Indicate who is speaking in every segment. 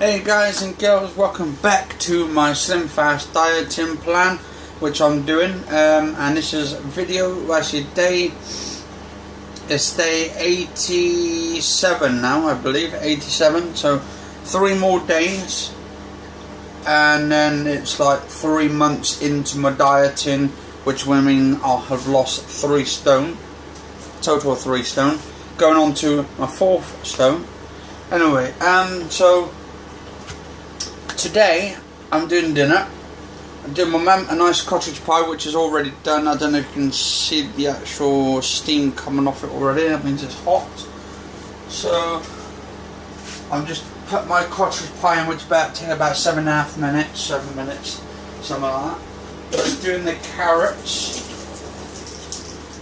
Speaker 1: Hey guys and girls, welcome back to my Slimfast dieting plan, which I'm doing, and this is video, actually it's day 87 now, I believe, 87, so 3 more days, and then it's like 3 months into my dieting, which will mean I'll have lost 3 stone, total of 3 stone, going on to my 4th stone. Anyway, so today I'm doing dinner. I'm doing my mum a nice cottage pie, which is already done. I don't know if you can see the actual steam coming off it already. That means it's hot. So I'm just put my cottage pie in, which take about 7.5 minutes, 7 minutes, something like that. Just doing the carrots,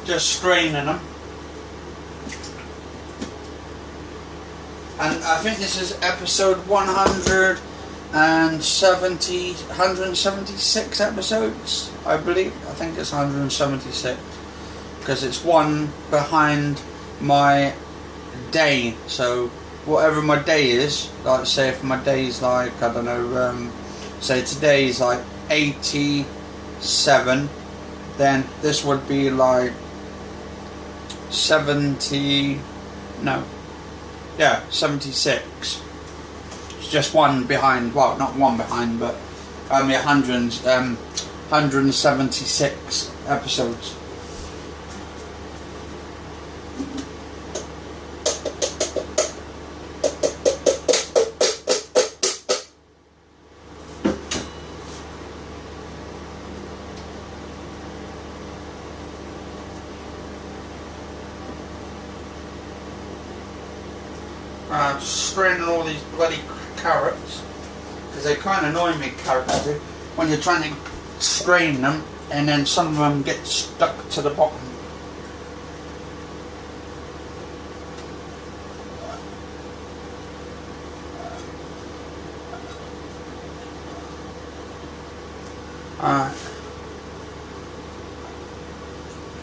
Speaker 1: just straining them. And I think this is episode 176 episodes, I believe. I think it's 176 because it's one behind my day. So whatever my day is, like say if my day is like, I don't know, say today is like 87, then this would be like 76. It's just one behind, well, not one behind, but 176 episodes. Just straining all these bloody carrots, because they kind of annoy me, carrots do, when you're trying to strain them and then some of them get stuck to the bottom.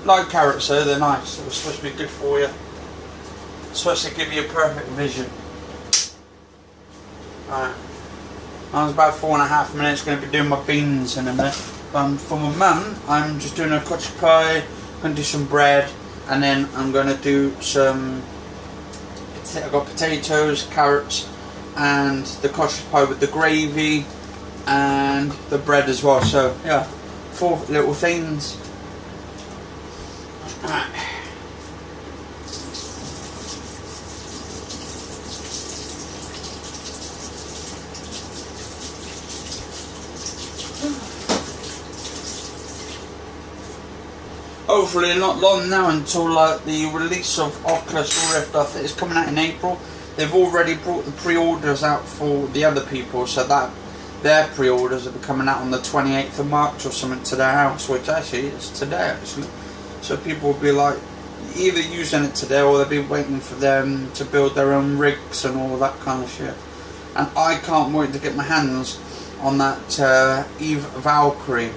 Speaker 1: Like carrots though, they're nice. They're supposed to be good for you. Supposed to give you a perfect vision. Alright. I was about 4.5 minutes, going to be doing my beans in a minute. For my mum, I'm just doing a cottage pie, going to do some bread, and then I'm going to do some, I've got potatoes, carrots, and the cottage pie with the gravy, and the bread as well. So yeah, 4 little things. Alright. Hopefully not long now until like the release of Oculus Rift. I think it's coming out in April. They've already brought the pre-orders out for the other people, so that their pre-orders will be coming out on the 28th of March or something to their house, which actually is today actually. So people will be like either using it today or they'll be waiting for them to build their own rigs and all that kind of shit. And I can't wait to get my hands on that Eve Valkyrie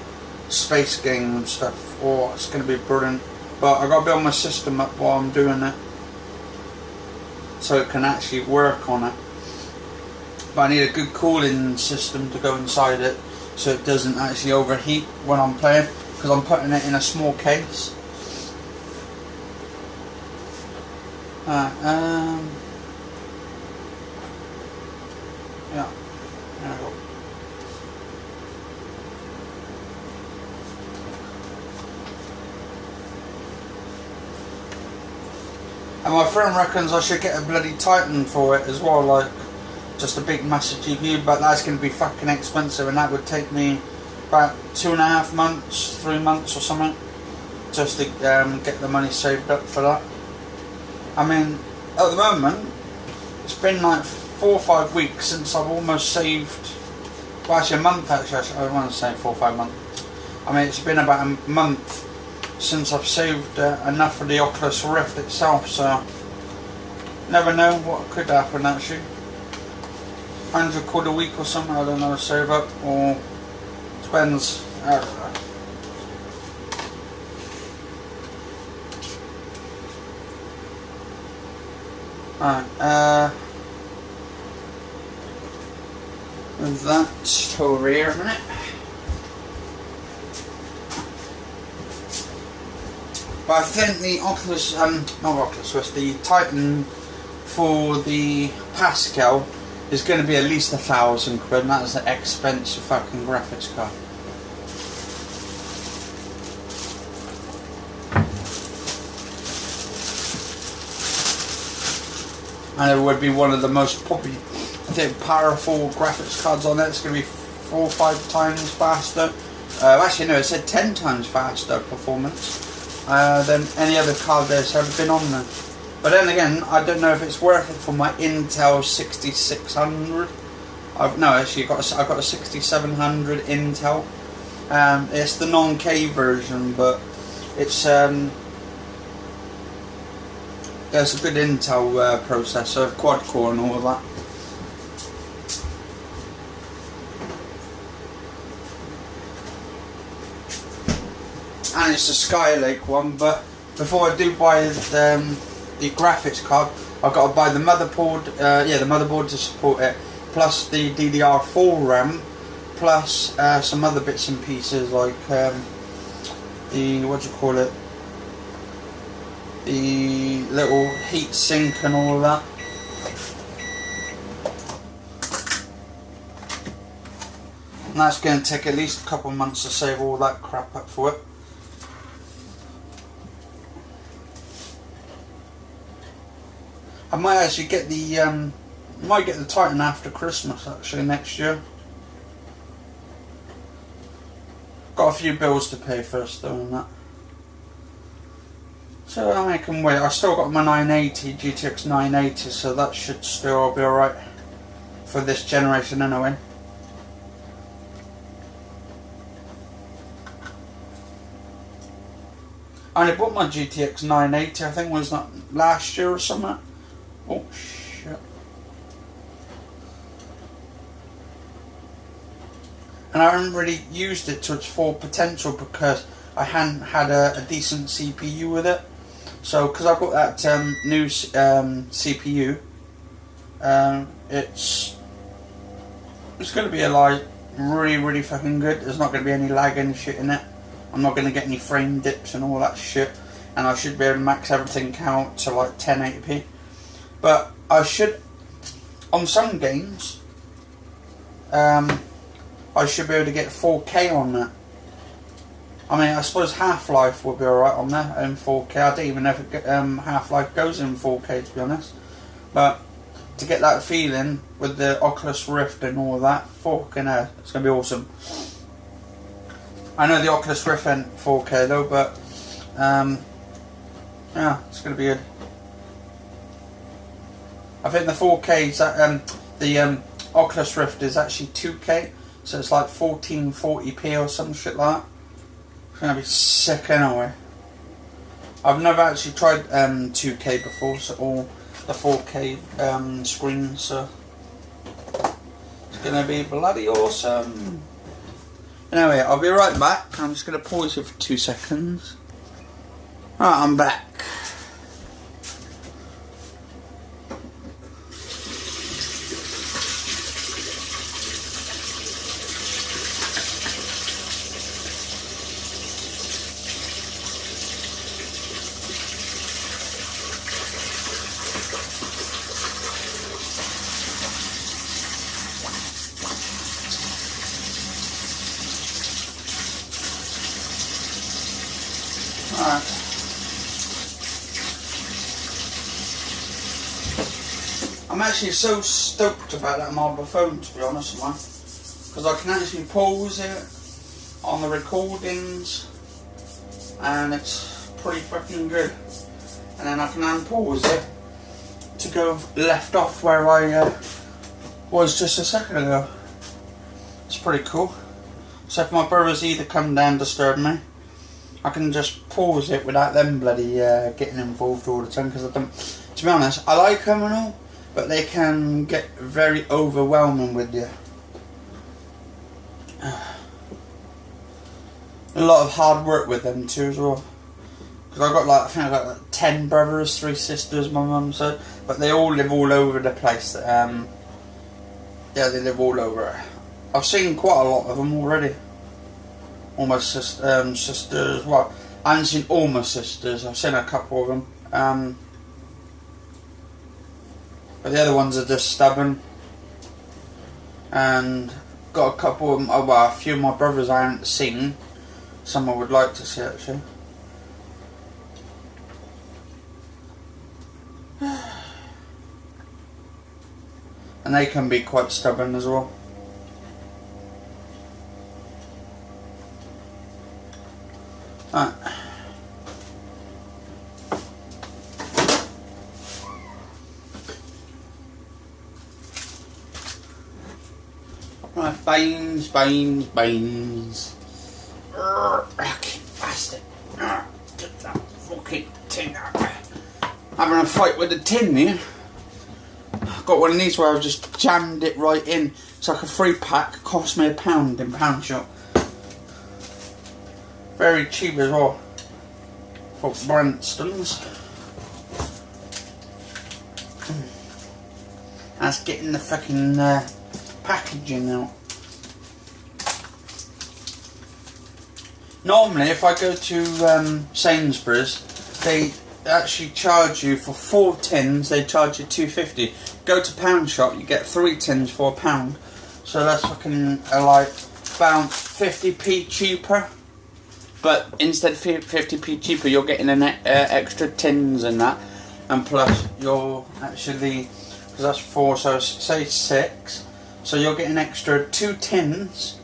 Speaker 1: space game and stuff. Oh, it's going to be brilliant. But I've got to build my system up while I'm doing it, so it can actually work on it. But I need a good cooling system to go inside it, so it doesn't actually overheat when I'm playing, because I'm putting it in a small case. Yeah, there we go. And my friend reckons I should get a bloody Titan for it as well, like just a big massive GPU, but that's going to be fucking expensive, and that would take me about 2.5 months, 3 months or something, just to get the money saved up for that. I mean, at the moment, it's been like 4 or 5 weeks since I've almost saved, well actually a month actually, I don't want to say 4 or 5 months. I mean, it's been about a month since I've saved enough for the Oculus Rift itself, so never know what could happen actually. 100 quid a week or something, I don't know, save up, or depends, I don't know. Alright, Move that over here a minute. But I think the Oculus, not Oculus Rift, the Titan for the Pascal is going to be at least £1,000, and that's an expensive fucking graphics card. And it would be one of the most popular, I think, powerful graphics cards on it. It's going to be 4 or 5 times faster. Actually, no, it said 10 times faster performance than any other card that's ever been on there. But then again, I don't know if it's worth it for my Intel 6600. I've got a 6700 Intel. It's the non-K version, but it's there's a good Intel processor, quad core and all of that. And it's a Skylake one, but before I do buy the graphics card, I've got to buy the motherboard, the motherboard to support it, plus the DDR4 RAM, plus some other bits and pieces like the, what do you call it, the little heat sink and all of that. And that's going to take at least a couple of months to save all that crap up for it. I might actually get the Titan after Christmas, actually, next year. Got a few bills to pay first though and that. So I can wait. I still got my 980, GTX 980, so that should still be alright for this generation anyway. I only bought my GTX 980, I think was that last year or something. Oh shit. And I haven't really used it to its full potential because I hadn't had a decent CPU with it. So because I've got that new CPU, it's going to be really fucking good. There's not going to be any lag and shit in it. I'm not going to get any frame dips and all that shit, and I should be able to max everything out to like 1080p. But I should, on some games, I should be able to get 4K on that. I mean, I suppose Half-Life will be alright on there in 4K. I don't even know if Half-Life goes in 4K, to be honest. But to get that feeling with the Oculus Rift and all of that, fucking hell, it's going to be awesome. I know the Oculus Rift ain't 4K though, but yeah, it's going to be good. I think the 4K is the Oculus Rift is actually 2K, so it's like 1440p or some shit like that. It's going to be sick anyway. I've never actually tried 2K before, so all the 4K screens, so it's going to be bloody awesome. Anyway, I'll be right back. I'm just going to pause it for 2 seconds. Alright, I'm back. Alright. I'm actually so stoked about that mobile phone, to be honest, man. Because I can actually pause it on the recordings and it's pretty fucking good. And then I can unpause it to go left off where I was just a second ago. It's pretty cool. So if my brothers either come down and disturb me, I can just pause it without them bloody getting involved all the time, because I don't, to be honest, I like them and all, but they can get very overwhelming with you. A lot of hard work with them too as well. Because I've got like, I think I've got like 10 brothers, 3 sisters, my mum said, but they all live all over the place. Yeah, they live all over I've seen quite a lot of them already. All my sisters, well, I haven't seen all my sisters, I've seen a couple of them. But the other ones are just stubborn. And got a couple of them, well, a few of my brothers I haven't seen. Some I would like to see actually. And they can be quite stubborn as well. Right. Right, beans. Fucking bastard. Get that fucking tin out. Having a fight with the tin here. Got one of these where I've just jammed it right in. It's like a 3-pack, cost me £1 in Pound Shop. Very cheap as well. For Branston's. That's getting the fucking packaging out. Normally if I go to Sainsbury's, they actually charge you for 4 tins, they charge you £2.50. Go to Pound Shop, you get 3 tins for £1. So that's fucking like about 50p cheaper. But instead of 50p cheaper, you're getting an extra tins and that. And plus you're actually, because that's 4, so say 6. So you're getting extra 2 tins.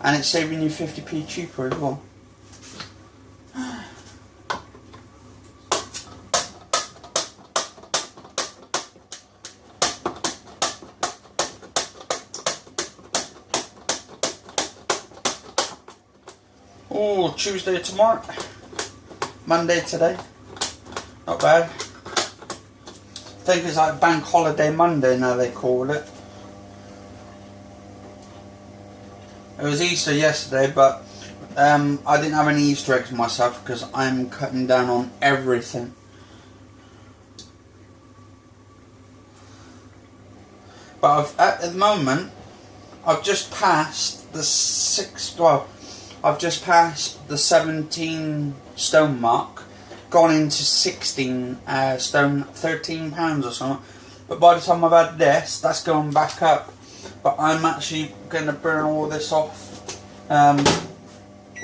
Speaker 1: And it's saving you 50p cheaper as well. Oh, Tuesday tomorrow. Monday today. Not bad. I think it's like Bank Holiday Monday now they call it. It was Easter yesterday, but I didn't have any Easter eggs myself because I'm cutting down on everything. But at the moment, I've just passed the 17 stone mark, gone into 16 stone, £13 or something. But by the time I've had this, that's going back up. But I'm actually going to burn all this off. Well,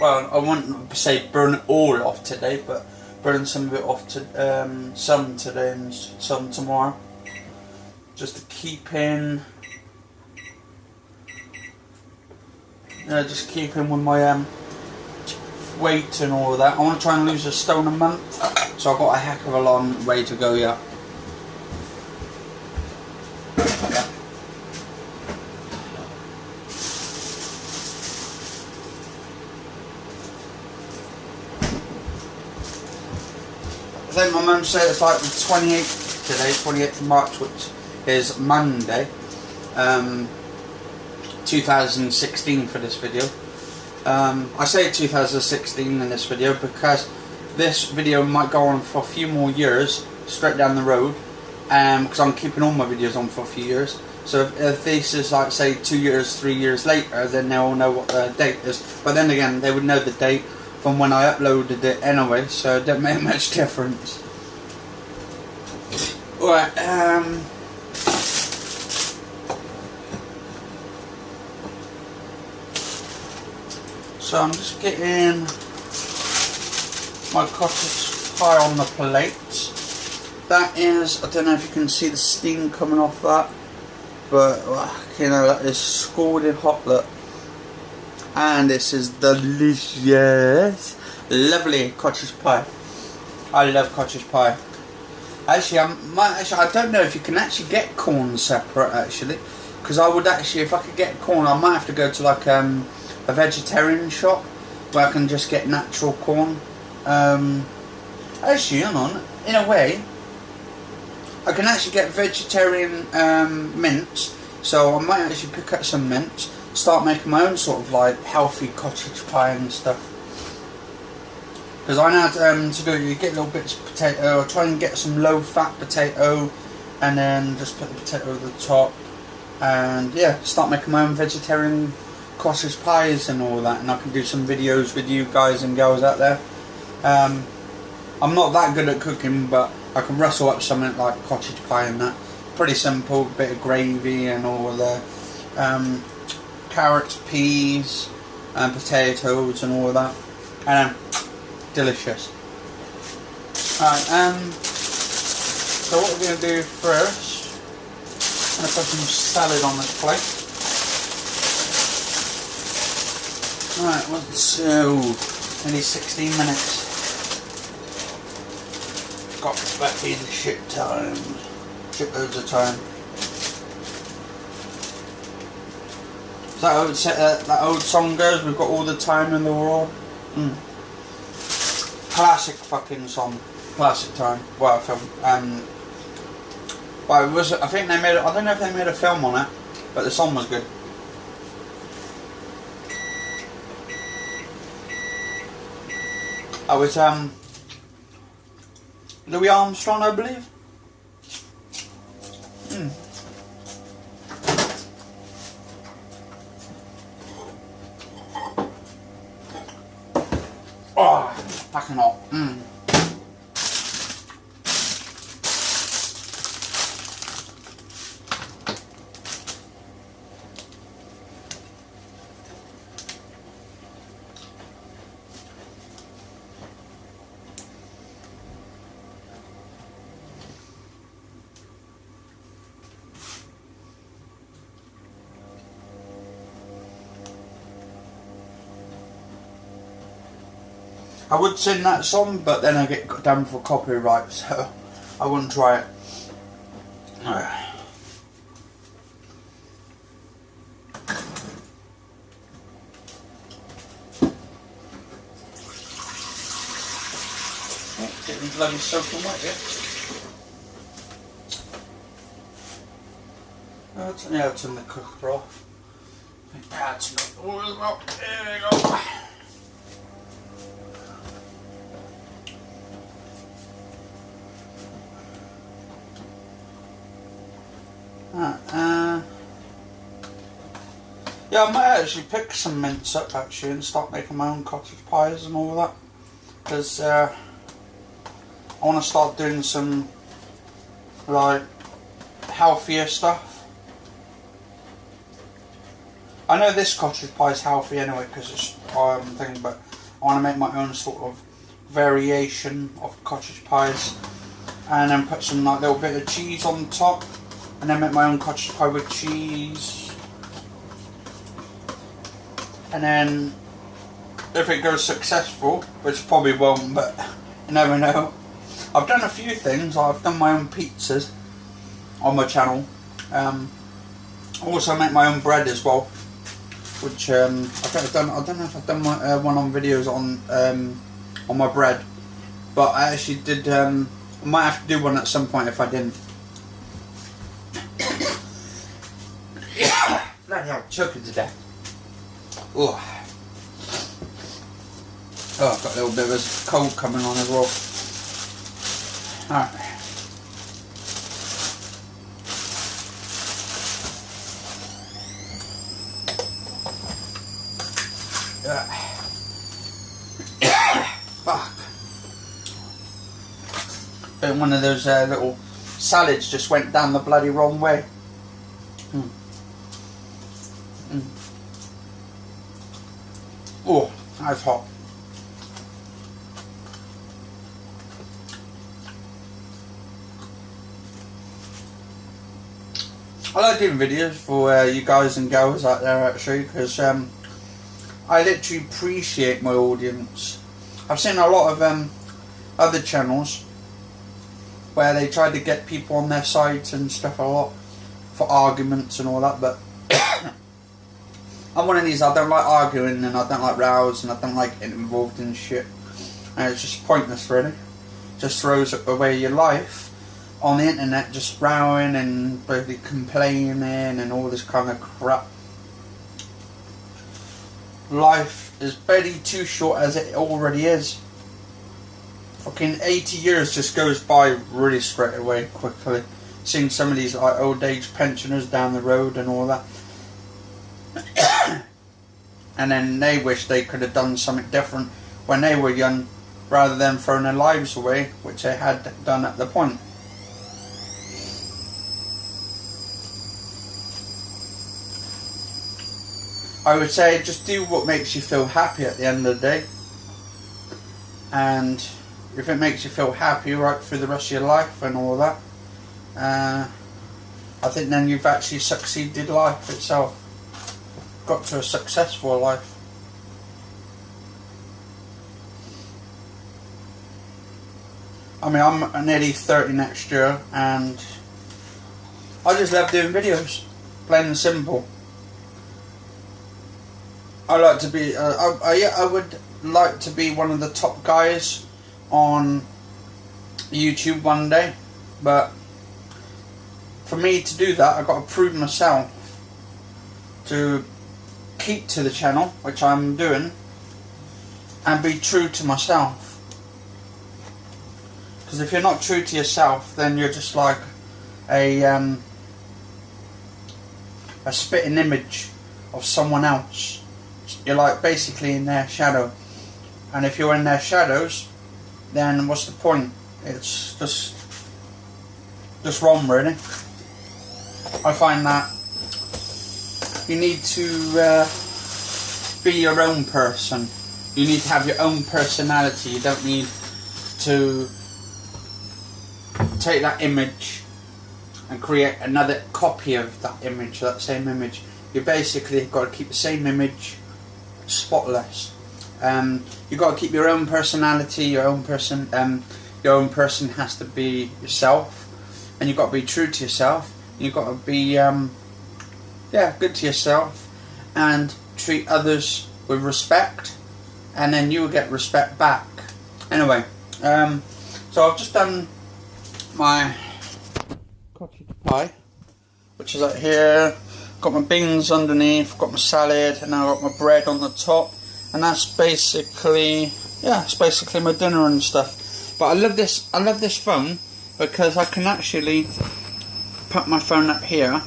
Speaker 1: I wouldn't say burn it all off today, but burn some of it off to some today and some tomorrow, just to keep in. Just keep in with my weight and all of that. I want to try and lose a stone a month, so I've got a heck of a long way to go yet. I think my mum said it's like the 28th today, 28th of March, which is Monday, 2016 for this video. I say 2016 in this video because this video might go on for a few more years straight down the road, because I'm keeping all my videos on for a few years. So if this is like say 2 years, 3 years later, then they'll know what the date is. But then again, they would know the date from when I uploaded it anyway, so it doesn't make much difference. Alright, so I'm just getting my cottage pie on the plate. That is, I don't know if you can see the steam coming off that, but you know, that is scalding hot, look. And this is delicious, lovely cottage pie. I love cottage pie. Actually, I don't know if you can actually get corn separate actually, because I would actually, if I could get corn, I might have to go to like a vegetarian shop where I can just get natural corn. Actually, hang on, in a way, I can actually get vegetarian mince, so I might actually pick up some mince, start making my own sort of like healthy cottage pie and stuff. Because I know how to do it. You get little bits of potato, try and get some low fat potato, and then just put the potato over the top, and yeah, start making my own vegetarian cottage pies and all that, and I can do some videos with you guys and girls out there. I'm not that good at cooking, but I can rustle up something like cottage pie and that. Pretty simple, bit of gravy and all the carrots, peas and potatoes and all of that, and delicious. Alright, so what we're going to do first, I'm going to put some salad on this plate. Alright, so only 16 minutes. Got back in shitloads of time. So that old song goes, we've got all the time in the world. Classic fucking song. Classic time. Well, film. Well, it was. I think they made. I don't know if they made a film on it, but the song was good. I was Louis Armstrong, I believe. Oh, fucking hot. I would sing that song, but then I get damn for copyright, so I wouldn't try it. Oh, getting bloody soaking wet here. Yeah, turn the cooker off. I think that's not the oil well. There we go. Yeah, I might actually pick some mince up actually and start making my own cottage pies and all that, because I want to start doing some like healthier stuff. I know this cottage pie is healthy anyway because it's thing, but I want to make my own sort of variation of cottage pies, and then put some like little bit of cheese on top, and then make my own cottage pie with cheese. And then, if it goes successful, which probably won't, but you never know. I've done a few things. I've done my own pizzas on my channel. I also make my own bread as well, which I think I've done. I don't know if I've done my, one on videos on my bread, but I actually did. I might have to do one at some point if I didn't. Bloody hell, choking to death. Oh, I've got a little bit of a cold coming on as well. Alright. Fuck. And one of those little salads just went down the bloody wrong way. Oh, that's hot. I like doing videos for you guys and girls out there actually, because I literally appreciate my audience. I've seen a lot of other channels where they try to get people on their sides and stuff a lot for arguments and all that, but I'm one of these. I don't like arguing, and I don't like rows, and I don't like getting involved in shit, and it's just pointless really. Just throws away your life on the internet, just rowing and bloody complaining and all this kind of crap. Life is barely too short as it already is. Fucking 80 years just goes by really straight away, quickly. seen some of these like old age pensioners down the road and all that. And then they wish they could have done something different when they were young, rather than throwing their lives away, which they had done at the point. I would say just do what makes you feel happy at the end of the day. And if it makes you feel happy right through the rest of your life and all that, I think then you've actually succeeded life itself. Got to a successful life. I mean, I'm nearly 30 next year, and I just love doing videos, plain and simple. I like to be, I would like to be one of the top guys on YouTube one day, but for me to do that, I've got to prove myself to keep to the channel, which I'm doing, and be true to myself. Because if you're not true to yourself, then you're just like a spitting image of someone else. You're like basically in their shadow, and if you're in their shadows, then what's the point? It's just wrong, really. I find that you need to be your own person. You need to have your own personality. You don't need to take that image and create another copy of that image, that same image. You basically got to keep the same image spotless. You've got to keep your own personality, your own person. Your own person has to be yourself, and you've got to be true to yourself. You've got to be good to yourself, and treat others with respect, and then you will get respect back. Anyway, so I've just done my cottage pie, which is like here. Got my beans underneath, got my salad, and now I've got my bread on the top, and that's basically, it's basically my dinner and stuff. But I love this phone because I can actually put my phone up here,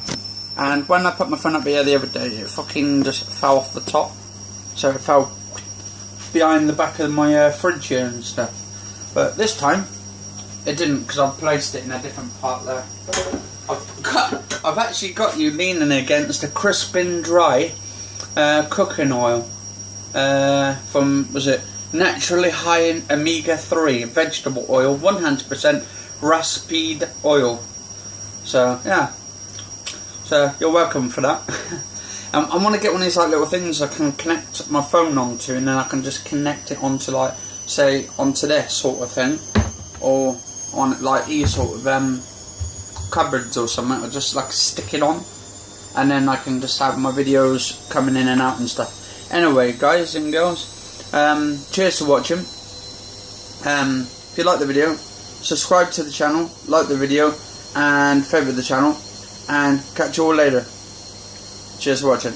Speaker 1: and when I put my phone up here the other day, it fucking just fell off the top, so it fell behind the back of my fridge here and stuff. But this time it didn't, because I've placed it in a different part there. I've actually got you leaning against a Crispin Dry cooking oil from, was it naturally high in omega-3 vegetable oil, 100% rapeseed oil. So yeah, so you're welcome for that. I want to get one of these like little things I can connect my phone onto, and then I can just connect it onto, like, say, onto this sort of thing, or on like these sort of cupboards or something, or just like stick it on, and then I can just have my videos coming in and out and stuff. Anyway, guys and girls, cheers for watching. If you like the video, subscribe to the channel, like the video, and favourite the channel, and catch you all later. Cheers for watching.